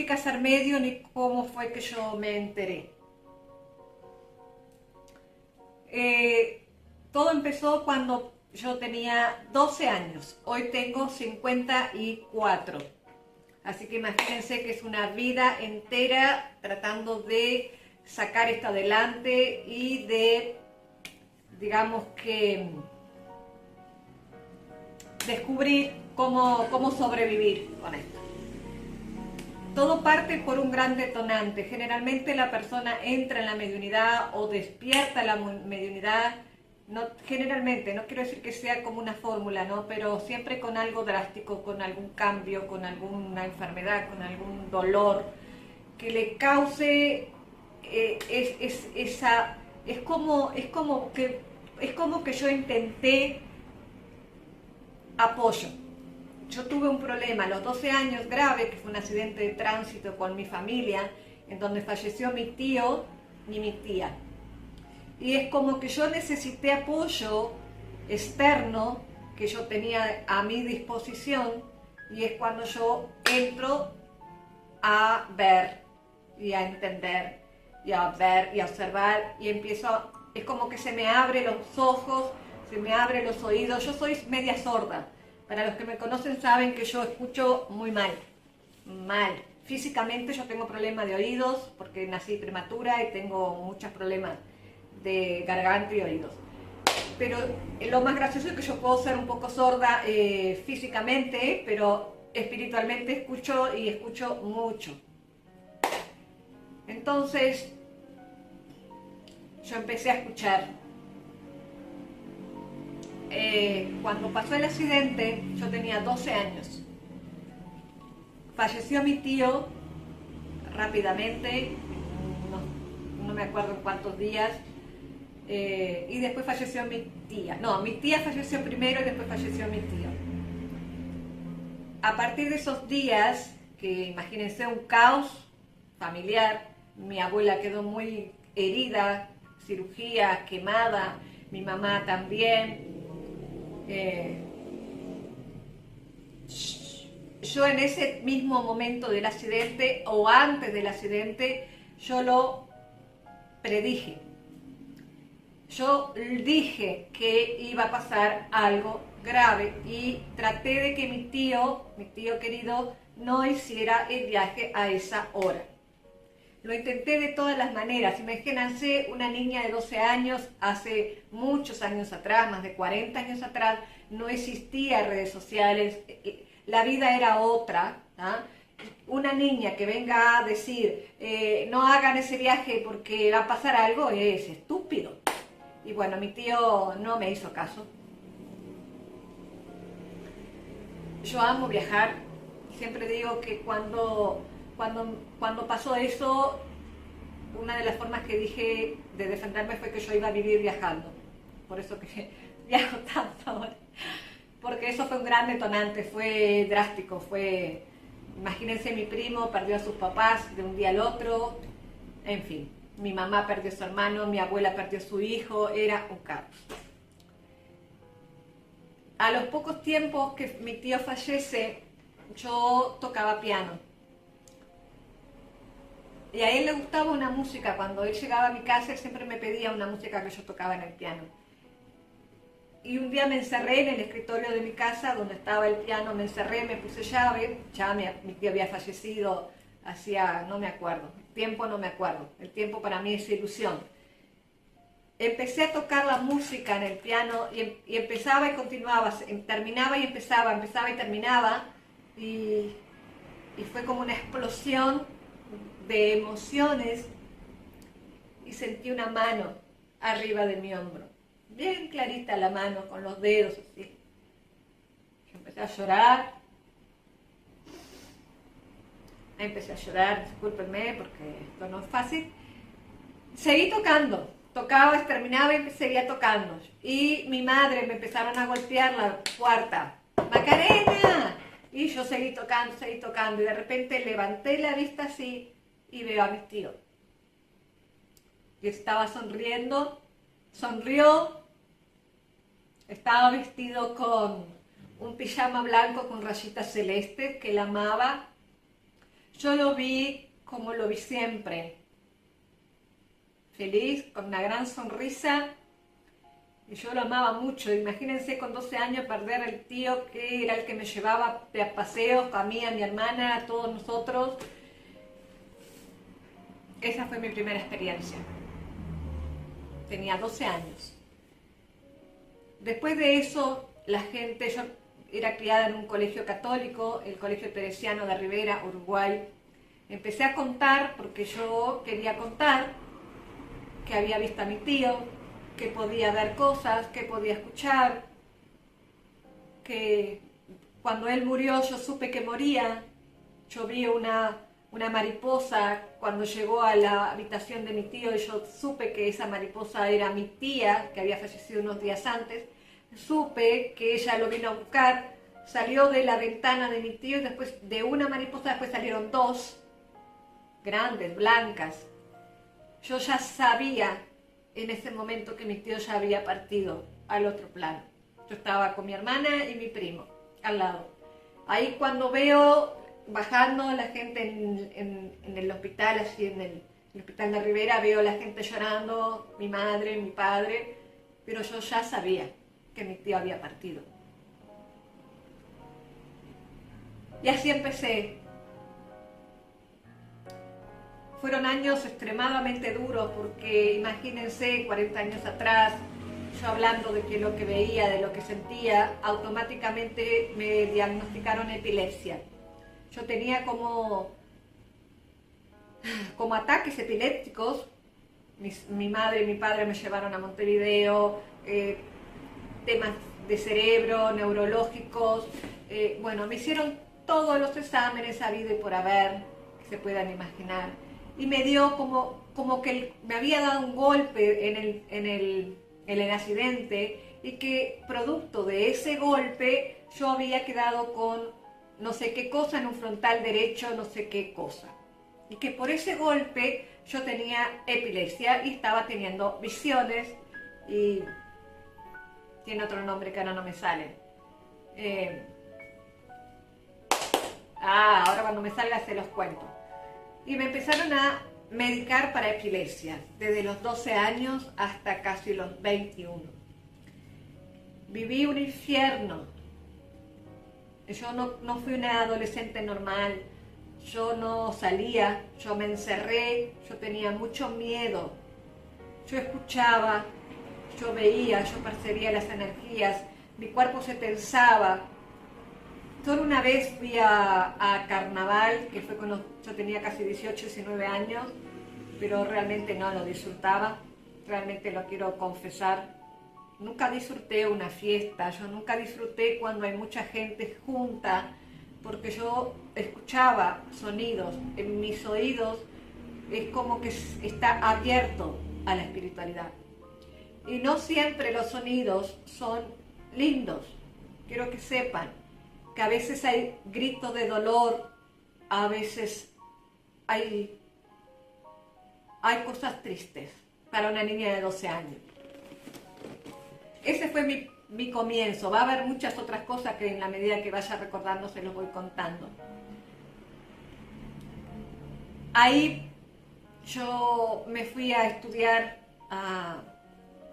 significa ser medio ni cómo fue que yo me enteré. Todo empezó cuando yo tenía 12 años, hoy tengo 54. Así que imagínense que es una vida entera tratando de sacar esto adelante y de, digamos que, descubrir cómo sobrevivir con esto. Todo parte por un gran detonante. Generalmente la persona entra en la mediunidad o despierta la mediunidad, generalmente, no quiero decir que sea como una fórmula, ¿no? Pero siempre con algo drástico, con algún cambio, con alguna enfermedad, con algún dolor que le cause es como que yo intenté apoyo. Yo tuve un problema a los 12 años grave, que fue un accidente de tránsito con mi familia, en donde falleció mi tío y mi tía. Y es como que yo necesité apoyo externo que yo tenía a mi disposición, y es cuando yo entro a ver y a entender y a ver y a observar, y empiezo, es como que se me abren los ojos, se me abren los oídos. Yo soy media sorda. Para los que me conocen saben que yo escucho muy mal. Físicamente yo tengo problemas de oídos porque nací prematura y tengo muchos problemas de garganta y oídos. Pero lo más gracioso es que yo puedo ser un poco sorda físicamente, pero espiritualmente escucho y escucho mucho. Entonces yo empecé a escuchar. Cuando pasó el accidente, yo tenía 12 años. Falleció mi tío rápidamente, no me acuerdo en cuántos días, y después falleció mi tía. No, mi tía falleció primero y después falleció mi tío. A partir de esos días, que imagínense un caos familiar, mi abuela quedó muy herida, cirugía, quemada, mi mamá también. Yo en ese mismo momento del accidente o antes del accidente, yo lo predije. Yo dije que iba a pasar algo grave y traté de que mi tío querido, no hiciera el viaje a esa hora. Lo intenté de todas las maneras. Imagínense una niña de 12 años, hace muchos años atrás, más de 40 años atrás, no existía redes sociales, la vida era otra. Una niña que venga a decir, no hagan ese viaje porque va a pasar algo, es estúpido. Y bueno, mi tío no me hizo caso. Yo amo viajar. Siempre digo que cuando pasó eso, una de las formas que dije de defenderme fue que yo iba a vivir viajando. Por eso que viajo tanto ahora. Porque eso fue un gran detonante, fue drástico, imagínense, mi primo perdió a sus papás de un día al otro, en fin, mi mamá perdió a su hermano, mi abuela perdió a su hijo, era un caos. A los pocos tiempos que mi tío fallece, yo tocaba piano. Y a él le gustaba una música. Cuando él llegaba a mi casa, él siempre me pedía una música que yo tocaba en el piano. Y un día me encerré en el escritorio de mi casa, donde estaba el piano, me encerré, me puse llave. Ya mi tío había fallecido hacía, no me acuerdo, el tiempo no me acuerdo. El tiempo para mí es ilusión. Empecé a tocar la música en el piano y empezaba y continuaba, terminaba y empezaba y terminaba. Y fue como una explosión de emociones, y sentí una mano arriba de mi hombro, bien clarita la mano, con los dedos así. Yo empecé a llorar, discúlpenme porque esto no es fácil. Seguí tocando, tocaba, terminaba y seguía tocando. Y mi madre me empezaron a golpear la puerta, ¡Macarena! Y yo seguí tocando, y de repente levanté la vista así y veo a mi tío. Y estaba sonriendo, sonrió, estaba vestido con un pijama blanco con rayitas celestes que él amaba. Yo lo vi como lo vi siempre, feliz, con una gran sonrisa, y yo lo amaba mucho. Imagínense con 12 años perder al tío que era el que me llevaba a paseos, a mí, a mi hermana, a todos nosotros. Esa fue mi primera experiencia. Tenía 12 años. Después de eso, la gente, yo era criada en un colegio católico, el Colegio Teresiano de Rivera, Uruguay. Empecé a contar porque yo quería contar que había visto a mi tío, que podía ver cosas, que podía escuchar, que cuando él murió yo supe que moría. Yo vi una mariposa cuando llegó a la habitación de mi tío y yo supe que esa mariposa era mi tía, que había fallecido unos días antes. Supe que ella lo vino a buscar, salió de la ventana de mi tío y después de una mariposa después salieron dos, grandes, blancas. Yo ya sabía en ese momento que mi tío ya había partido al otro plano. Yo estaba con mi hermana y mi primo al lado. Ahí cuando veo bajando la gente en el hospital, así en el hospital de Rivera, veo a la gente llorando, mi madre, mi padre, pero yo ya sabía que mi tío había partido. Y así empecé. Fueron años extremadamente duros porque imagínense 40 años atrás, yo hablando de que lo que veía, de lo que sentía, automáticamente me diagnosticaron epilepsia. Yo tenía como ataques epilépticos. Mi madre y mi padre me llevaron a Montevideo, temas de cerebro, neurológicos. Bueno, me hicieron todos los exámenes habido y por haber, que se puedan imaginar. Y me dio como que me había dado un golpe en el accidente y que producto de ese golpe yo había quedado con no sé qué cosa en un frontal derecho, no sé qué cosa. Y que por ese golpe yo tenía epilepsia y estaba teniendo visiones y tiene otro nombre que ahora no me sale. Ahora cuando me salga se los cuento. Y me empezaron a medicar para epilepsia, desde los 12 años hasta casi los 21. Viví un infierno. Yo no fui una adolescente normal. Yo no salía, yo me encerré, yo tenía mucho miedo. Yo escuchaba, yo veía, yo percibía las energías, mi cuerpo se tensaba. Solo una vez fui a carnaval, que fue cuando yo tenía casi 18, 19 años, pero realmente no lo disfrutaba, realmente lo quiero confesar. Nunca disfruté una fiesta, yo nunca disfruté cuando hay mucha gente junta, porque yo escuchaba sonidos, en mis oídos es como que está abierto a la espiritualidad. Y no siempre los sonidos son lindos, quiero que sepan que a veces hay gritos de dolor, a veces hay cosas tristes para una niña de 12 años. Ese fue mi comienzo. Va a haber muchas otras cosas que en la medida que vaya recordando se los voy contando. Ahí yo me fui a estudiar a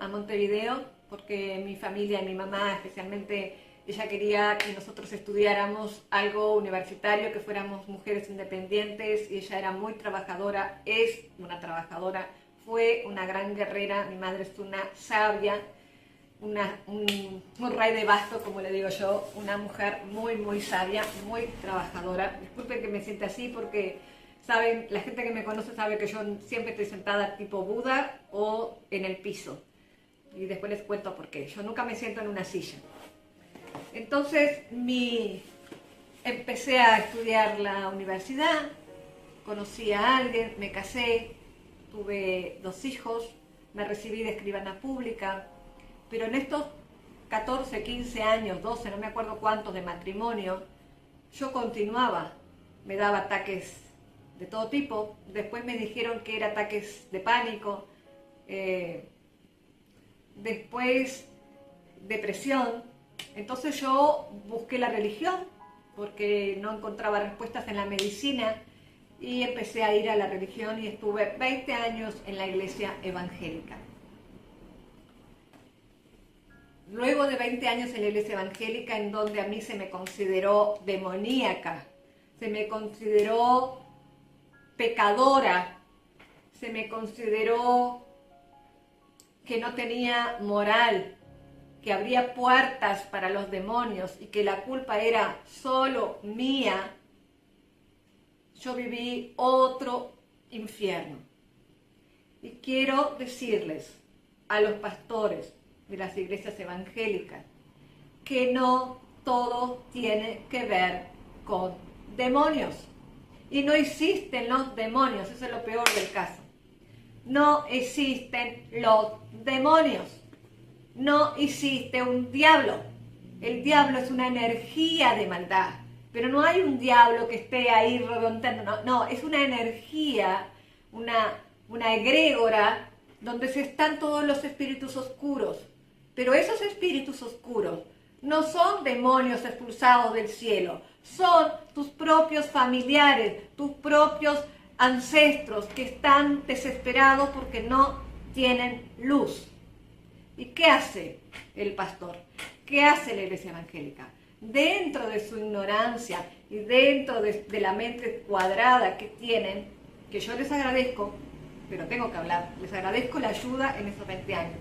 Montevideo porque mi familia y mi mamá especialmente, ella quería que nosotros estudiáramos algo universitario, que fuéramos mujeres independientes, y ella era muy trabajadora, es una trabajadora, fue una gran guerrera. Mi madre es una sabia, un rey de basto, como le digo yo, una mujer muy, muy sabia, muy trabajadora. Disculpen que me siente así porque, saben, la gente que me conoce sabe que yo siempre estoy sentada tipo Buda o en el piso. Y después les cuento por qué. Yo nunca me siento en una silla. Entonces empecé a estudiar la universidad, conocí a alguien, me casé, tuve 2 hijos, me recibí de escribana pública, pero en estos 14, 15 años, 12, no me acuerdo cuántos de matrimonio, yo continuaba, me daba ataques de todo tipo. Después me dijeron que eran ataques de pánico, después depresión. Entonces yo busqué la religión porque no encontraba respuestas en la medicina y empecé a ir a la religión y estuve 20 años en la iglesia evangélica. Luego de 20 años en la iglesia evangélica, en donde a mí se me consideró demoníaca, se me consideró pecadora, se me consideró que no tenía moral, que abría puertas para los demonios y que la culpa era solo mía, yo viví otro infierno. Y quiero decirles a los pastores de las iglesias evangélicas que no todo tiene que ver con demonios. Y no existen los demonios, eso es lo peor del caso. No existen los demonios. No existe un diablo. El diablo es una energía de maldad, pero no hay un diablo que esté ahí reventando. No, es una energía, una egrégora donde se están todos los espíritus oscuros. Pero esos espíritus oscuros no son demonios expulsados del cielo, son tus propios familiares, tus propios ancestros que están desesperados porque no tienen luz. ¿Y qué hace el pastor? ¿Qué hace la iglesia evangélica? Dentro de su ignorancia y dentro de la mente cuadrada que tienen, que yo les agradezco, pero tengo que hablar, les agradezco la ayuda en esos 20 años.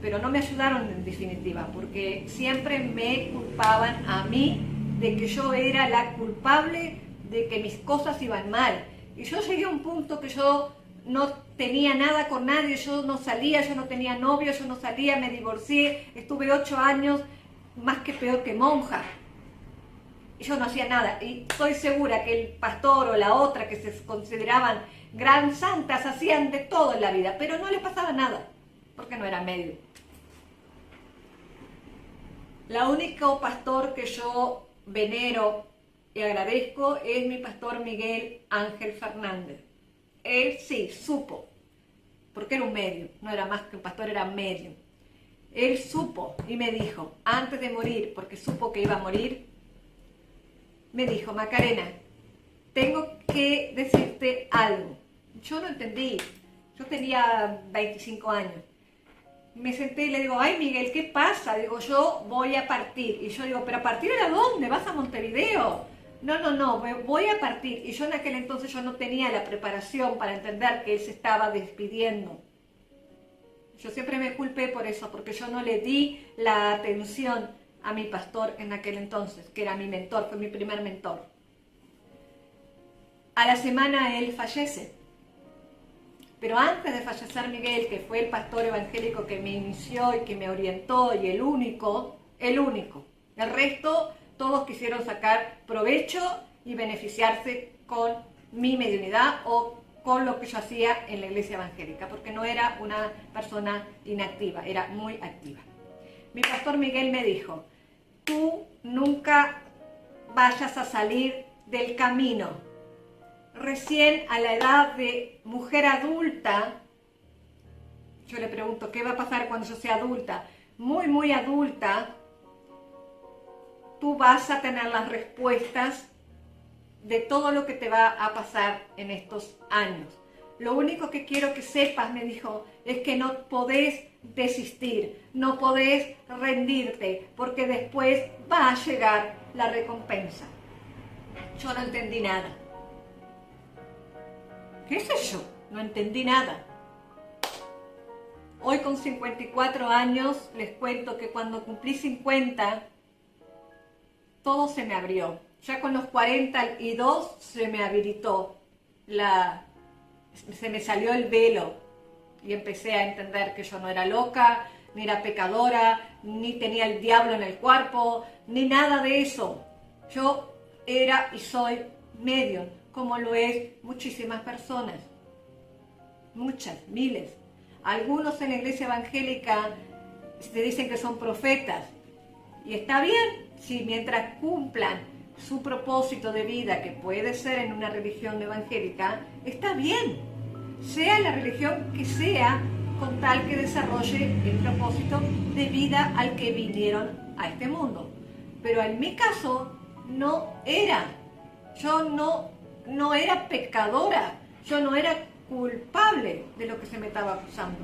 Pero no me ayudaron en definitiva, porque siempre me culpaban a mí de que yo era la culpable de que mis cosas iban mal. Y yo llegué a un punto que yo no tenía nada con nadie, yo no salía, yo no tenía novio, yo no salía, me divorcié, estuve 8 años más que peor que monja. Y yo no hacía nada. Y estoy segura que el pastor o la otra que se consideraban gran santas hacían de todo en la vida, pero no les pasaba nada, porque no era medio. La único pastor que yo venero y agradezco es mi pastor Miguel Ángel Fernández. Él sí supo, porque era un medio, no era más que un pastor, era medio. Él supo y me dijo, antes de morir, porque supo que iba a morir, me dijo: Macarena, tengo que decirte algo. Yo no entendí, yo tenía 25 años. Me senté y le digo: ay, Miguel, ¿qué pasa? Digo, yo voy a partir. Y yo digo: ¿pero a partir a dónde? ¿Vas a Montevideo? No, voy a partir. Y yo en aquel entonces yo no tenía la preparación para entender que él se estaba despidiendo. Yo siempre me culpé por eso, porque yo no le di la atención a mi pastor en aquel entonces, que era mi mentor, fue mi primer mentor. A la semana él fallece. Pero antes de fallecer Miguel, que fue el pastor evangélico que me inició y que me orientó, y el único, el resto, todos quisieron sacar provecho y beneficiarse con mi mediunidad o con lo que yo hacía en la iglesia evangélica, porque no era una persona inactiva, era muy activa. Mi pastor Miguel me dijo: tú nunca vayas a salir del camino. Recién a la edad de mujer adulta, yo le pregunto: ¿qué va a pasar cuando yo sea adulta? Muy adulta, tú vas a tener las respuestas de todo lo que te va a pasar en estos años. Lo único que quiero que sepas, me dijo, es que no podés desistir, no podés rendirte, porque después va a llegar la recompensa. Yo no entendí nada. ¿Qué sé yo? No entendí nada. Hoy con 54 años les cuento que cuando cumplí 50, todo se me abrió. Ya con los 42 se me habilitó, se me salió el velo y empecé a entender que yo no era loca, ni era pecadora, ni tenía el diablo en el cuerpo, ni nada de eso. Yo era y soy medium, como lo es muchísimas personas, muchas, miles. Algunos en la iglesia evangélica se dicen que son profetas, y está bien, si mientras cumplan su propósito de vida, que puede ser en una religión evangélica, está bien, sea la religión que sea, con tal que desarrolle el propósito de vida al que vinieron a este mundo. Pero en mi caso no era. Yo no no era pecadora, yo no era culpable de lo que se me estaba acusando.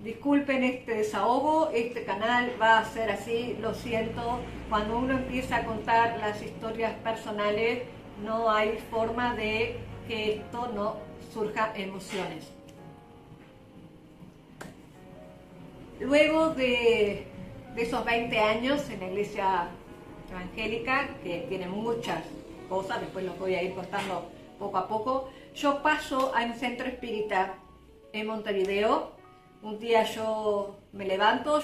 Disculpen este desahogo, este canal va a ser así, lo siento. Cuando uno empieza a contar las historias personales, no hay forma de que esto no surja emociones. Luego de esos 20 años en la iglesia evangélica, que tiene muchas cosas, después los voy a ir contando poco a poco, yo paso a un centro espírita en Montevideo. Un día yo me levanto,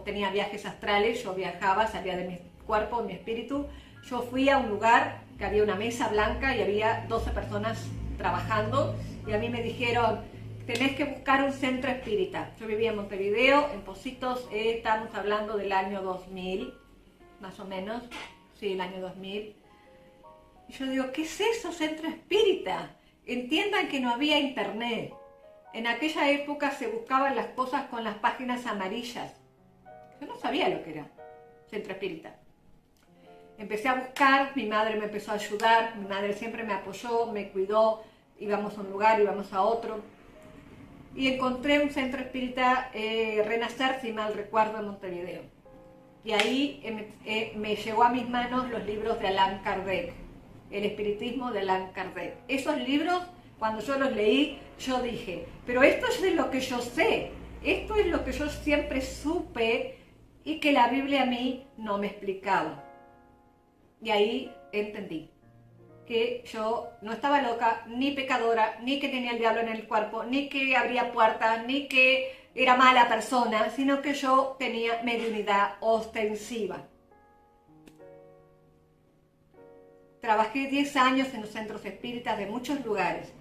tenía viajes astrales, yo viajaba, salía de mi cuerpo, mi espíritu. Yo fui a un lugar que había una mesa blanca y había 12 personas trabajando y a mí me dijeron, tenés que buscar un centro espírita. Yo vivía en Montevideo, en Pocitos, estamos hablando del año 2000, más o menos, sí, el año 2000. Y yo digo, ¿qué es eso, centro espírita? Entiendan que no había internet. En aquella época se buscaban las cosas con las páginas amarillas. Yo no sabía lo que era centro espírita. Empecé a buscar, mi madre me empezó a ayudar, mi madre siempre me apoyó, me cuidó, íbamos a un lugar, íbamos a otro. Y encontré un centro espírita, Renacer, si mal recuerdo, en Montevideo. Y ahí me llegó a mis manos los libros de Allan Kardec, el espiritismo de Allan Kardec. Esos libros, cuando yo los leí, yo dije, pero esto es de lo que yo sé, esto es lo que yo siempre supe y que la Biblia a mí no me explicaba. Y ahí entendí que yo no estaba loca, ni pecadora, ni que tenía el diablo en el cuerpo, ni que abría puertas, ni que era mala persona, sino que yo tenía mediunidad ostensiva. Trabajé 10 años en los centros espíritas de muchos lugares.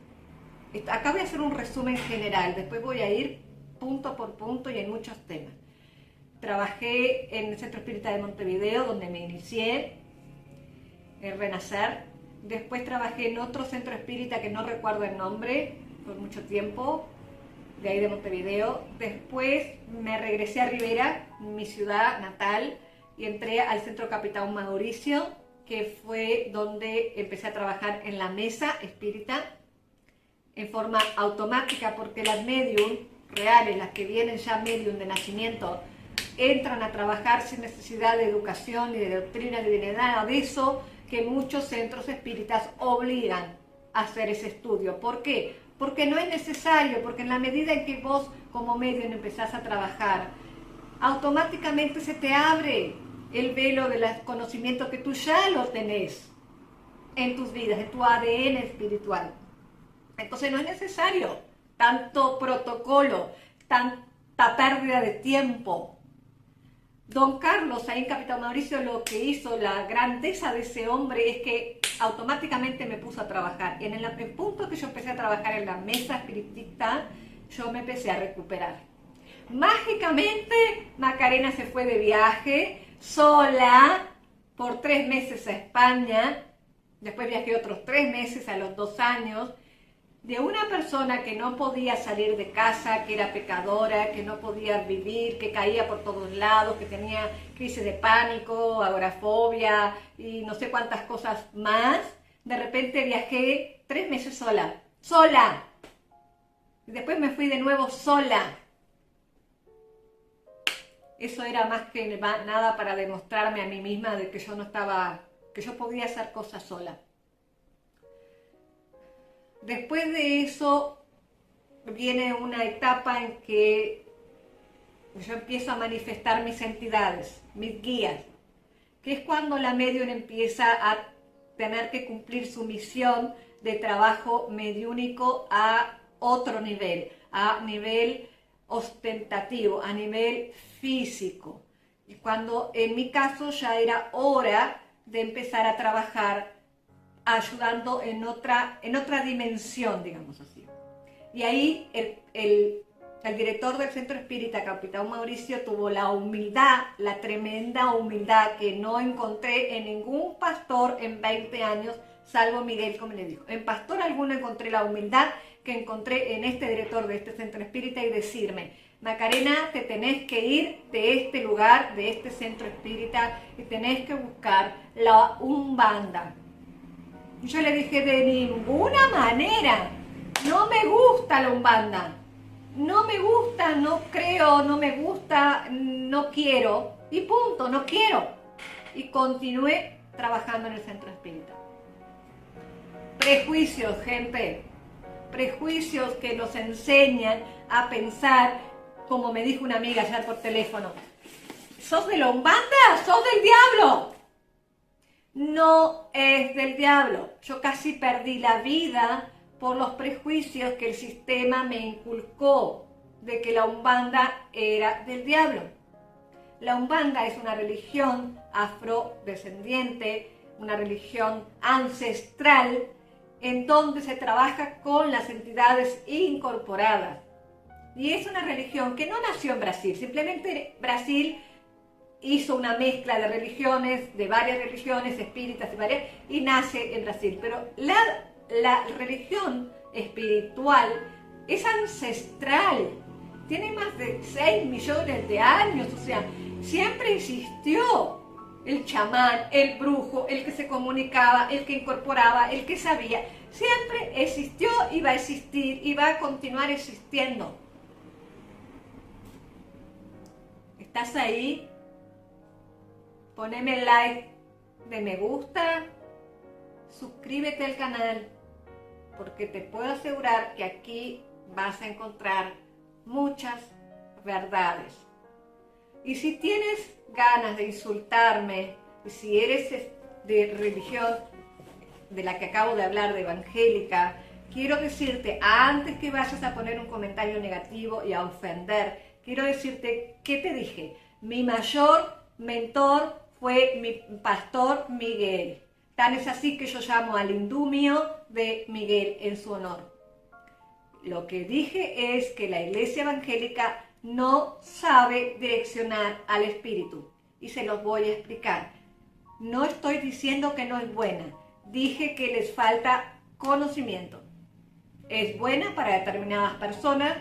Acá voy a hacer un resumen general, después voy a ir punto por punto y en muchos temas. Trabajé en el Centro Espírita de Montevideo, donde me inicié, en Renacer. Después trabajé en otro centro espírita que no recuerdo el nombre, por mucho tiempo, de ahí de Montevideo. Después me regresé a Rivera, mi ciudad natal, y entré al Centro Capitán Mauricio, que fue donde empecé a trabajar en la mesa espírita, en forma automática, porque las medium reales, las que vienen ya medium de nacimiento, entran a trabajar sin necesidad de educación, ni de doctrina, ni de nada de eso, que muchos centros espíritas obligan a hacer ese estudio. ¿Por qué? Porque no es necesario, porque en la medida en que vos como medium empezás a trabajar, automáticamente se te abre el velo del conocimiento que tú ya lo tenés en tus vidas, en tu ADN espiritual. Entonces no es necesario tanto protocolo, tanta pérdida de tiempo. Don Carlos, ahí en Capitán Mauricio, lo que hizo, la grandeza de ese hombre es que automáticamente me puso a trabajar. Y en el punto que yo empecé a trabajar en la mesa espiritista, yo me empecé a recuperar. Mágicamente, Macarena se fue de viaje, sola, por 3 meses a España. Después viajé otros 3 meses a los 2 años. De una persona que no podía salir de casa, que era pecadora, que no podía vivir, que caía por todos lados, que tenía crisis de pánico, agorafobia y no sé cuántas cosas más. De repente viajé 3 meses sola, ¡sola! Y después me fui de nuevo sola. Eso era más que nada para demostrarme a mí misma de que yo no estaba, que yo podía hacer cosas sola. Después de eso viene una etapa en que yo empiezo a manifestar mis entidades, mis guías, que es cuando la medium empieza a tener que cumplir su misión de trabajo mediúnico a otro nivel, a nivel ostentativo, a nivel físico. Y cuando en mi caso ya era hora de empezar a trabajar ayudando en otra dimensión, digamos así. Y ahí el director del Centro Espírita, Capitán Mauricio, tuvo la humildad, la tremenda humildad que no encontré en ningún pastor en 20 años, salvo Miguel, como le dijo. En pastor alguno encontré la humildad que encontré en este director de este Centro Espírita y decirme: Macarena, te tenés que ir de este lugar, de este Centro Espírita, y tenés que buscar la Umbanda. Yo le dije, de ninguna manera, no me gusta la Umbanda. No me gusta, no creo, no me gusta, no quiero. Y punto, no quiero. Y continué trabajando en el centro espírita. Prejuicios, gente. Prejuicios que nos enseñan a pensar, como me dijo una amiga ayer por teléfono. ¿Sos de la Umbanda? ¿Sos del diablo? No es del diablo. Yo casi perdí la vida por los prejuicios que el sistema me inculcó de que la Umbanda era del diablo. La Umbanda es una religión afrodescendiente, una religión ancestral, en donde se trabaja con las entidades incorporadas. Y es una religión que no nació en Brasil, simplemente Brasil hizo una mezcla de religiones, de varias religiones espíritas y nace en Brasil. Pero la religión espiritual es ancestral, tiene más de 6 millones de años, o sea, siempre existió el chamán, el brujo, el que se comunicaba, el que incorporaba, el que sabía. Siempre existió y va a existir y va a continuar existiendo. ¿Estás ahí? Poneme like de me gusta, suscríbete al canal, porque te puedo asegurar que aquí vas a encontrar muchas verdades. Y si tienes ganas de insultarme, y si eres de religión de la que acabo de hablar, de evangélica, quiero decirte, antes que vayas a poner un comentario negativo y a ofender, quiero decirte, ¿qué te dije? Mi mayor mentor fue mi pastor Miguel. Tan es así que yo llamo al indumio de Miguel en su honor. Lo que dije es que la iglesia evangélica no sabe direccionar al espíritu. Y se los voy a explicar. No estoy diciendo que no es buena. Dije que les falta conocimiento. Es buena para determinadas personas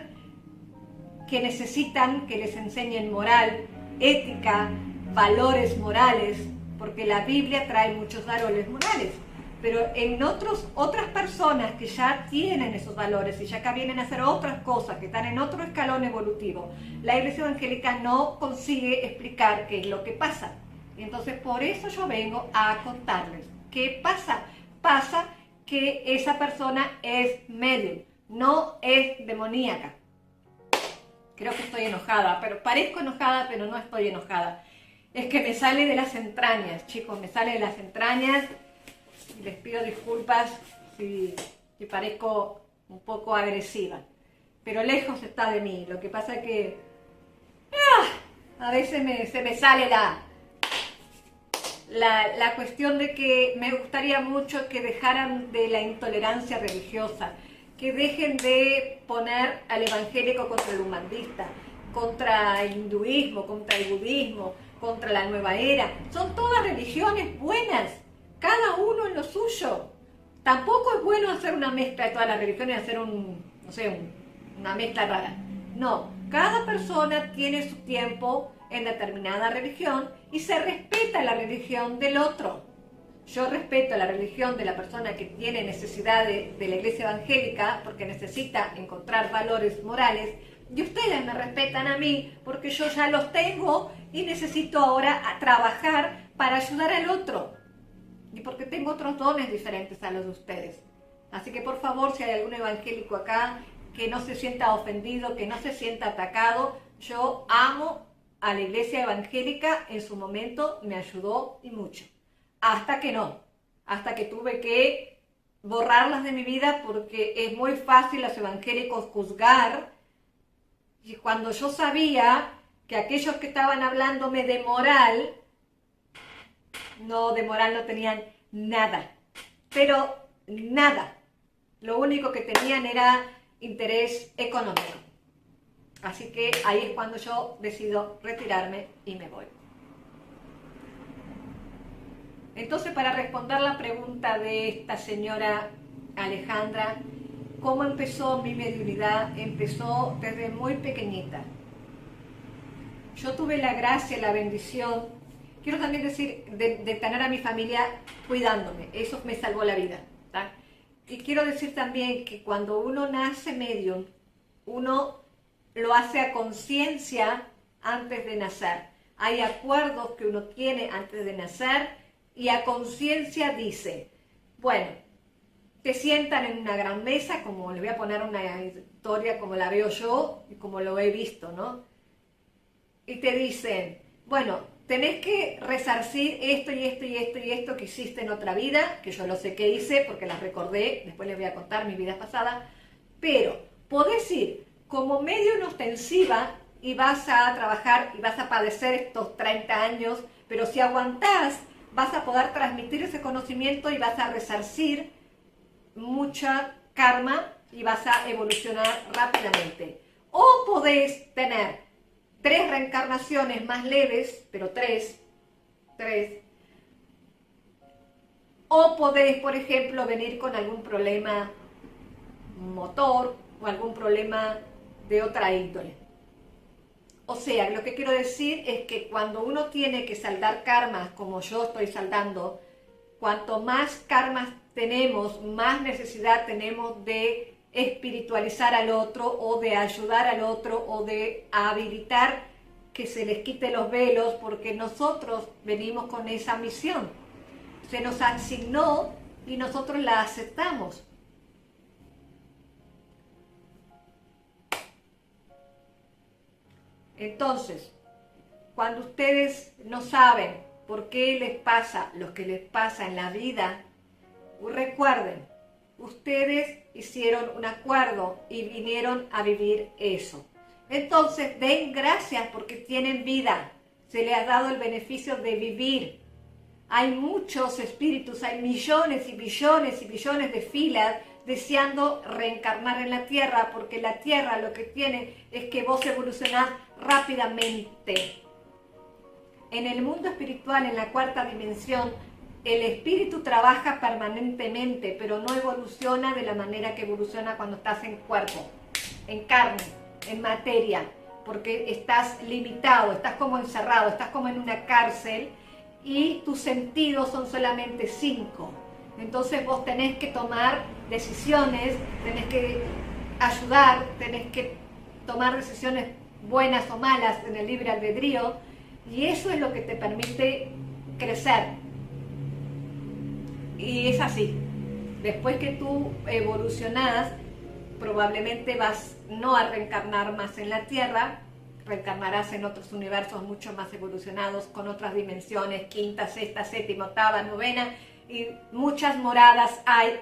que necesitan que les enseñen moral, ética, valores morales, porque la Biblia trae muchos valores morales. Pero en otras personas que ya tienen esos valores y ya acá vienen a hacer otras cosas, que están en otro escalón evolutivo, la iglesia evangélica no consigue explicar qué es lo que pasa. Y entonces por eso yo vengo a contarles qué pasa. Pasa que esa persona es medium, no es demoníaca. Creo que estoy enojada, pero parezco enojada, pero no estoy enojada. Es que me sale de las entrañas, chicos, me sale de las entrañas. Les pido disculpas si parezco un poco agresiva, pero lejos está de mí. Lo que pasa es que a veces se me sale la cuestión de que me gustaría mucho que dejaran de la intolerancia religiosa, que dejen de poner al evangélico contra el umbandista, contra el hinduismo, contra el budismo, contra la nueva era. Son todas religiones buenas, cada uno en lo suyo. Tampoco es bueno hacer una mezcla de todas las religiones y hacer una mezcla rara. No, cada persona tiene su tiempo en determinada religión y se respeta la religión del otro. Yo respeto la religión de la persona que tiene necesidad de la iglesia evangélica porque necesita encontrar valores morales, y ustedes me respetan a mí porque yo ya los tengo y necesito ahora trabajar para ayudar al otro. Y porque tengo otros dones diferentes a los de ustedes. Así que por favor, si hay algún evangélico acá que no se sienta ofendido, que no se sienta atacado, yo amo a la iglesia evangélica, en su momento me ayudó y mucho. Hasta que tuve que borrarlas de mi vida porque es muy fácil los evangélicos juzgar. Y cuando yo sabía que aquellos que estaban hablándome de moral no tenían nada, pero nada. Lo único que tenían era interés económico. Así que ahí es cuando yo decido retirarme y me voy. Entonces, para responder la pregunta de esta señora Alejandra, ¿cómo empezó mi mediunidad? Empezó desde muy pequeñita. Yo tuve la gracia, la bendición, quiero también decir, de tener a mi familia cuidándome. Eso me salvó la vida. ¿tá? Y quiero decir también que cuando uno nace medium, uno lo hace a conciencia antes de nacer. Hay acuerdos que uno tiene antes de nacer y a conciencia dice, bueno, te sientan en una gran mesa, como les voy a poner una historia como la veo yo y como lo he visto, ¿no? Y te dicen, bueno, tenés que resarcir esto y esto y esto y esto que hiciste en otra vida, que yo lo sé que hice porque las recordé, después les voy a contar mis vidas pasadas, pero podés ir como medio inostensiva y vas a trabajar y vas a padecer estos 30 años, pero si aguantás, vas a poder transmitir ese conocimiento y vas a resarcir mucha karma y vas a evolucionar rápidamente. O podés tener 3 reencarnaciones más leves, pero 3. O podés, por ejemplo, venir con algún problema motor o algún problema de otra índole. O sea, lo que quiero decir es que cuando uno tiene que saldar karmas, como yo estoy saldando, cuanto más karmas tenemos, más necesidad tenemos de espiritualizar al otro o de ayudar al otro o de habilitar que se les quite los velos, porque nosotros venimos con esa misión. Se nos asignó y nosotros la aceptamos. Entonces, cuando ustedes no saben por qué les pasa lo que les pasa en la vida, recuerden, ustedes hicieron un acuerdo y vinieron a vivir eso. Entonces, den gracias porque tienen vida. Se les ha dado el beneficio de vivir. Hay muchos espíritus, hay millones y billones y billones de filas deseando reencarnar en la Tierra, porque la Tierra lo que tiene es que vos evolucionás rápidamente. En el mundo espiritual, en la 4ª dimensión, el espíritu trabaja permanentemente, pero no evoluciona de la manera que evoluciona cuando estás en cuerpo, en carne, en materia, porque estás limitado, estás como encerrado, estás como en una cárcel y tus sentidos son solamente 5. Entonces vos tenés que tomar decisiones, tenés que ayudar, tenés que tomar decisiones buenas o malas en el libre albedrío, y eso es lo que te permite crecer. Y es así. Después que tú evolucionás, probablemente vas no a reencarnar más en la Tierra, reencarnarás en otros universos mucho más evolucionados, con otras dimensiones, 5ª, 6ª, 7ª, 8ª, 9ª, y muchas moradas hay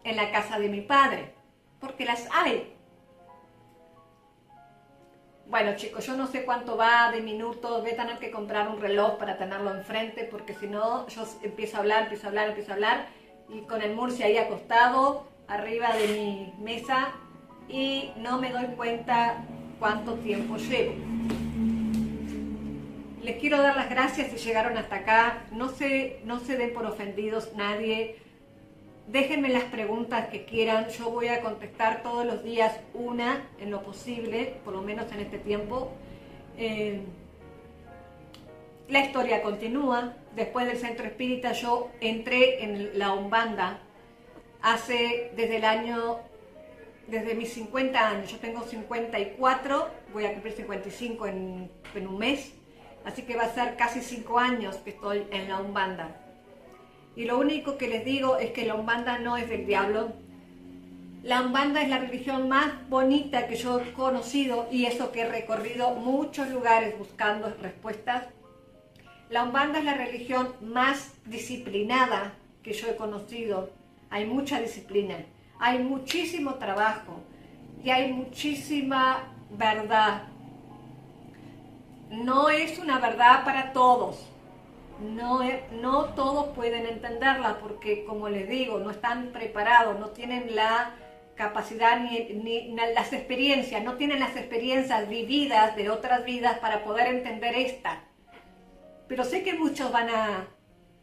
en la casa de mi padre, porque las hay. Bueno, chicos, yo no sé cuánto va de minutos, voy a tener que comprar un reloj para tenerlo enfrente, porque si no, yo empiezo a hablar, y con el Murcia ahí acostado, arriba de mi mesa, y no me doy cuenta cuánto tiempo llevo. Les quiero dar las gracias si llegaron hasta acá. No se den por ofendidos nadie. Déjenme las preguntas que quieran. Yo voy a contestar todos los días una en lo posible, por lo menos en este tiempo. La historia continúa. Después del Centro Espírita yo entré en la Umbanda desde mis 50 años. Yo tengo 54, voy a cumplir 55 en un mes. Así que va a ser casi 5 años que estoy en la Umbanda. Y lo único que les digo es que la Umbanda no es del diablo. La Umbanda es la religión más bonita que yo he conocido, y eso que he recorrido muchos lugares buscando respuestas. La Umbanda es la religión más disciplinada que yo he conocido. Hay mucha disciplina, hay muchísimo trabajo y hay muchísima verdad. No es una verdad para todos, no todos pueden entenderla porque, como les digo, no están preparados, no tienen la capacidad ni las experiencias, no tienen las experiencias vividas de otras vidas para poder entender esta. Pero sé que muchos van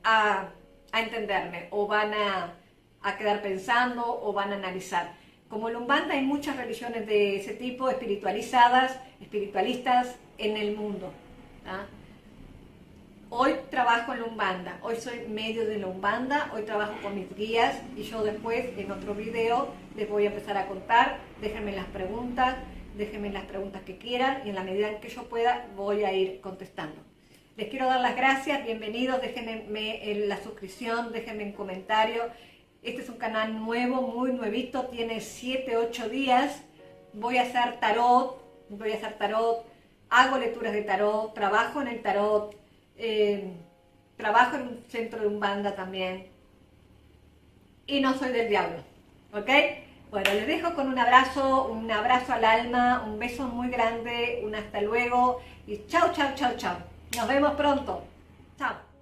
a entenderme, o van a quedar pensando, o van a analizar. Como en Umbanda hay muchas religiones de ese tipo, espiritualistas en el mundo, ¿ah? Hoy trabajo en la Umbanda, hoy soy medio de la Umbanda, hoy trabajo con mis guías y yo después en otro video les voy a empezar a contar. Déjenme las preguntas que quieran y en la medida en que yo pueda voy a ir contestando. Les quiero dar las gracias, bienvenidos, déjenme la suscripción, déjenme en comentario. Este es un canal nuevo, muy nuevito, tiene 7, 8 días. Voy a hacer tarot, hago lecturas de tarot, trabajo en el tarot, trabajo en un centro de Umbanda también y no soy del diablo, ¿ok? Bueno, les dejo con un abrazo al alma, un beso muy grande, un hasta luego y chao, chao, chao, chao. Nos vemos pronto. Chao.